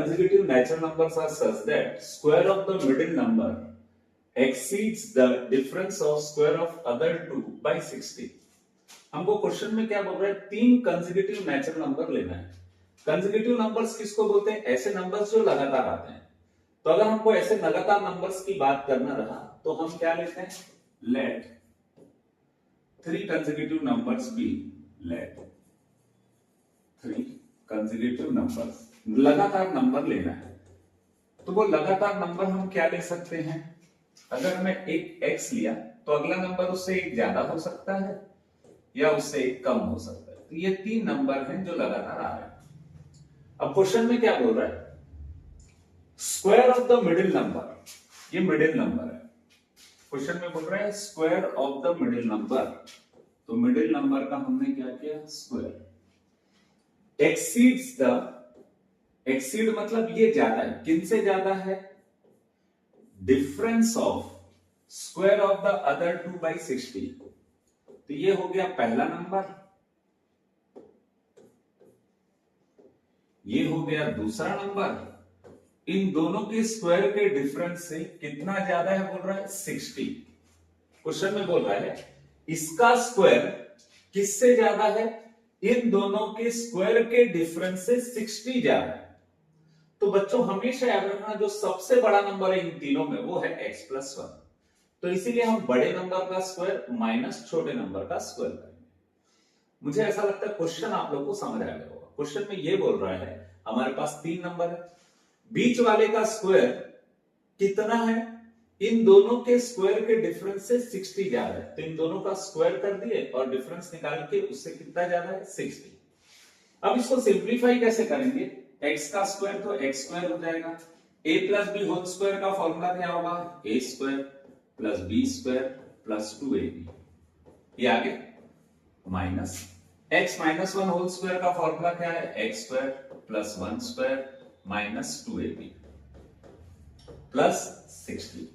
consecutive natural numbers are such that square of the middle number exceeds the difference of square of other two by 60. हमको question में क्या बोल रहा है, तीन कंसेक्यूटिव नेचुरल नंबर लेना है। कंसेक्यूटिव नंबर्स किसको बोलते हैं, ऐसे नंबर्स जो लगातार आते हैं। तो अगर हमको ऐसे लगातार नंबर्स की बात करना रहा तो हम क्या लेते हैं, let 3 consecutive numbers be, let 3 consecutive numbers, लगातार नंबर लेना है। तो वो लगातार नंबर हम क्या ले सकते हैं, अगर मैं एक x लिया तो अगला नंबर उससे एक ज्यादा हो सकता है या उससे एक कम हो सकता है। तो ये 3 नंबर हैं जो लगातार आ रहे हैं। अब क्वेश्चन में क्या बोल रहा है, square of the middle number, ये मिडिल नंबर है। क्वेश्चन में बोल रहा है square of the middle number, तो मिडिल नंबर का हमने क्या किया, स्क्वायर एक्सीड्स द, एक्सीड मतलब ये ज्यादा है, किन से ज्यादा है, difference of square of the other two by 60। तो ये हो गया पहला नंबर, ये हो गया दूसरा नंबर। इन दोनों के स्क्वायर के डिफरेंस से कितना ज्यादा है, बोल रहा है 60। क्वेश्चन में बोल रहा है इसका स्क्वायर किससे ज्यादा है, इन दोनों के स्क्वायर के डिफरेंस से 60 ज्यादा है। तो बच्चों हमेशा याद रखना जो सबसे बड़ा नंबर है इन तीनों में वो है x प्लस 1। तो इसीलिए हम बड़े नंबर का स्क्वायर माइनस छोटे नंबर का स्क्वायर करेंगे। मुझे ऐसा लगता है क्वेश्चन आप लोगों को समझ आ गया होगा। क्वेश्चन में ये बोल रहा है हमारे पास 3 नंबर है, बीच वाले का स्क्वायर कितना है, इन दोनों के स्क्वायर के डिफरेंस से 60 ज्यादा है। तो इन दोनों का स्क्वायर कर दिए और डिफरेंस निकाल के उससे कितना ज्यादा है, 60। अब इसको सिंप्लीफाई कैसे करेंगे, x का स्क्वायर तो x स्क्वायर हो जाएगा, a plus b whole square का फॉर्मूला क्या होगा, a square plus b square plus 2ab, ये आगे minus x minus 1 whole square का फॉर्मूला क्या है, x square plus 1 square minus 2ab plus 60।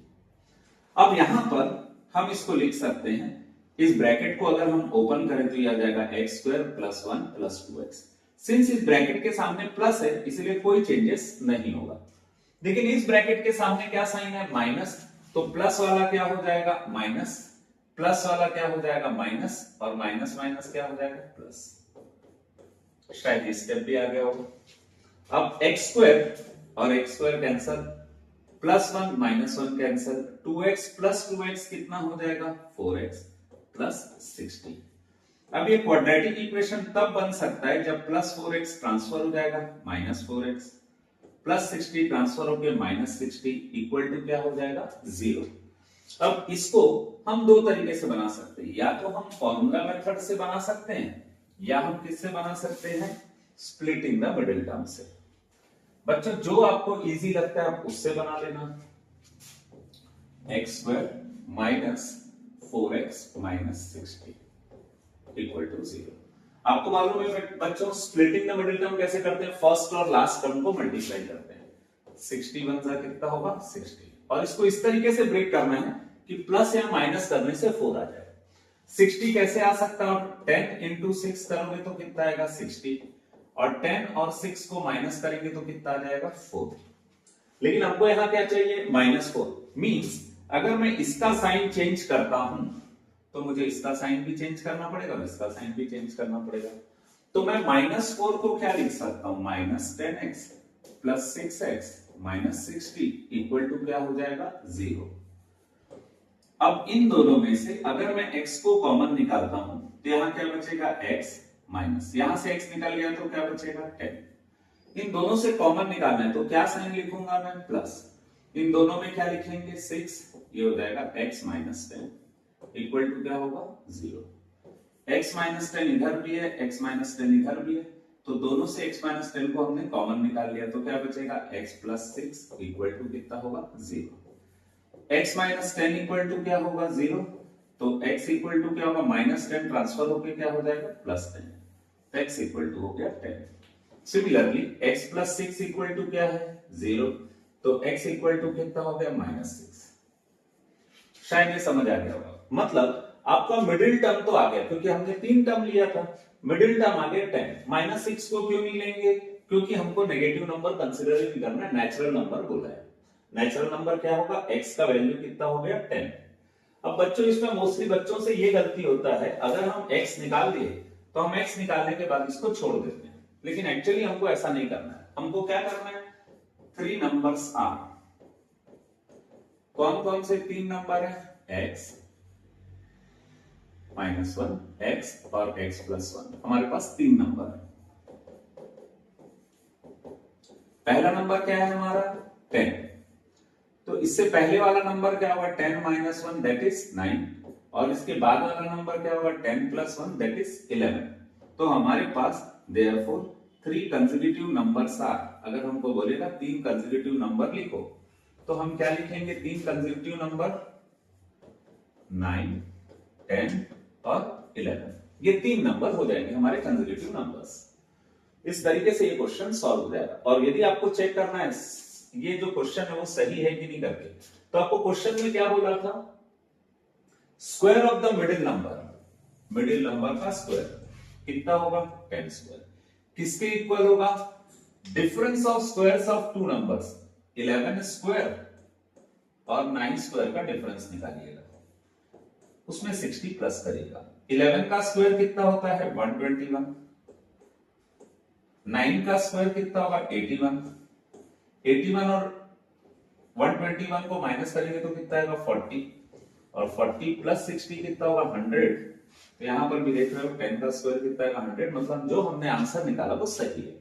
अब यहां पर हम इसको लिख सकते हैं, इस ब्रैकेट को अगर हम ओपन करें तो यह आ जाएगा x square plus 1 plus 2x। Since इस ब्रैकेट के सामने प्लस है इसलिए कोई चेंजेस नहीं होगा, लेकिन इस ब्रैकेट के सामने क्या साइन है, माइनस। तो प्लस वाला क्या हो जाएगा, माइनस, प्लस वाला क्या हो जाएगा, माइनस, और माइनस माइनस क्या हो जाएगा, प्लस। शायद ये स्टेप भी आ गया होगा। अब x स्क्वायर और x square cancel, plus 1 minus 1 cancel, 2x plus 2x कितना हो जाएगा, 4x प्लस 60। अब ये क्वाड्रेटिक इक्वेशन तब बन सकता है जब प्लस 4x ट्रांसफर हो जाएगा माइनस 4x, प्लस 60 ट्रांसफर होकर माइनस 60 इक्वल टू क्या हो जाएगा, 0। अब इसको हम दो तरीके से बना सकते हैं, या तो हम फॉर्मूला मेथड से बना सकते हैं या हम किससे बना सकते हैं, स्प्लिटिंग द मिडिल टर्म से। बच्चों जो आपको इजी लगता है आप उससे बना लेना, x square minus 4x minus 60 equal to 0। आपको मालूम है बच्चों स्प्लिटिंग द मिडिल टर्म कैसे करते हैं, फर्स्ट और लास्ट टर्म को मल्टीप्लाई करते हैं, 60 बन जा कितना होगा, 60। और इसको इस तरीके से ब्रेक करना है कि प्लस या माइनस करने से 4 आ जाए। 60 कैसे आ सकता है, 10 इंटू 6 करोगे तो कितना आएगा, 60, और 10 और 6 को माइनस करेंगे तो कितना आ जाएगा, 4। लेकिन हमको यहां क्या चाहिए, -4। मींस अगर मैं इसका साइन चेंज करता हूं तो मुझे इसका साइन भी चेंज करना पड़ेगा और इसका साइन भी चेंज करना पड़ेगा। तो मैं -4 को क्या लिख सकता हूं, -10x plus 6x minus 60 equal to क्या हो जाएगा, 0। अब इन दोनों में से अगर मैं x को कॉमन निकालता हूं तो यहां क्या बचेगा, x माइनस, यहां से x निकल गया तो क्या बचेगा, 10। इन दोनों से कॉमन निकालना है तो क्या साइन लिखूंगा मैं, प्लस। इन दोनों में क्या लिख लेंगे, 6, ये हो जाएगा x माइनस 10 इक्वल टू क्या होगा, 0। x माइनस 10 इधर भी है, x माइनस 10 इधर भी है, तो दोनों से x माइनस 10 को हमने कॉमन निकाल लिया तो क्या बचेगा, x प्लस 6 इक्वल टू कितना होगा, 0। x माइनस 10 इक्वल टू क्या होगा, 0। तो x इक्वल टू क्या होगा, -10 ट्रांसफर होकर क्या हो जाएगा, +10, तो x इक्वल टू हो गया 10। सिमिलरली x प्लस 6 इक्वल टू क्या है, 0, तो x इक्वल टू कितना हो गया, -6। शायद ये समझ आ गया होगा। मतलब आपका मिडिल टर्म तो आ गया क्योंकि हमने 3 टर्म लिया था, मिडिल टर्म आ गया 10। -6 को क्यों नहीं लेंगे, क्योंकि हमको नेगेटिव नंबर कंसिडर ही नहीं करना है, नेचुरल नंबर बोला है। नेचुरल नंबर क्या होगा, x का वैल्यू कितना हो गया 10। अब बच्चों इसमें मोस्टली बच्चों से ये गलती होता है, अगर हम x निकाल दिए तो हम x निकालने के बाद इसको छोड़ देते हैं, लेकिन एक्चुअली हमको ऐसा नहीं करना है। हमको क्या करना है, 3 नंबर्स आर, कौन कौन से 3 नंबर है, x -1, x और x + 1, हमारे पास 3 नंबर है। पहला नंबर क्या है हमारा 10, तो इससे पहले वाला नंबर क्या होगा 10 - 1 दैट इज 9, और इसके बाद वाला नंबर क्या होगा 10 + 1 दैट इज 11। तो हमारे पास देयरफॉर 3 कंसेक्यूटिव नंबर्स आर, अगर हमको बोलेगा 3 कंसेक्यूटिव नंबर लिखो तो हम क्या लिखेंगे, 3 कंसेक्यूटिव नंबर 9, 10 और 11, ये 3 नंबर हो जाएंगे हमारे कंसेक्यूटिव नंबर्स। इस तरीके से ये क्वेश्चन सॉल्व हो जाएगा। और यदि आपको चेक करना है ये जो क्वेश्चन है वो सही है कि नहीं करके, तो आपको क्वेश्चन में क्या बोला था, square of the middle number का स्क्वायर कितना होगा 10²। किसके इक्वल होगा, difference of squares of 2 numbers, 11² और 9² का डिफरेंस निकालिएगा, उसमें 60 प्लस करिएगा। 11 का स्क्वायर कितना होता है 121, 9 का स्क्वायर कितना होगा 81, 81 और 121 को माइनस करेंगे तो कितना आएगा 40, और 40 + 60 कितना होगा 100। तो यहां पर भी देख रहे हो 10 का स्क्वायर कितना आएगा 100, मतलब जो हमने आंसर निकाला वो सही है।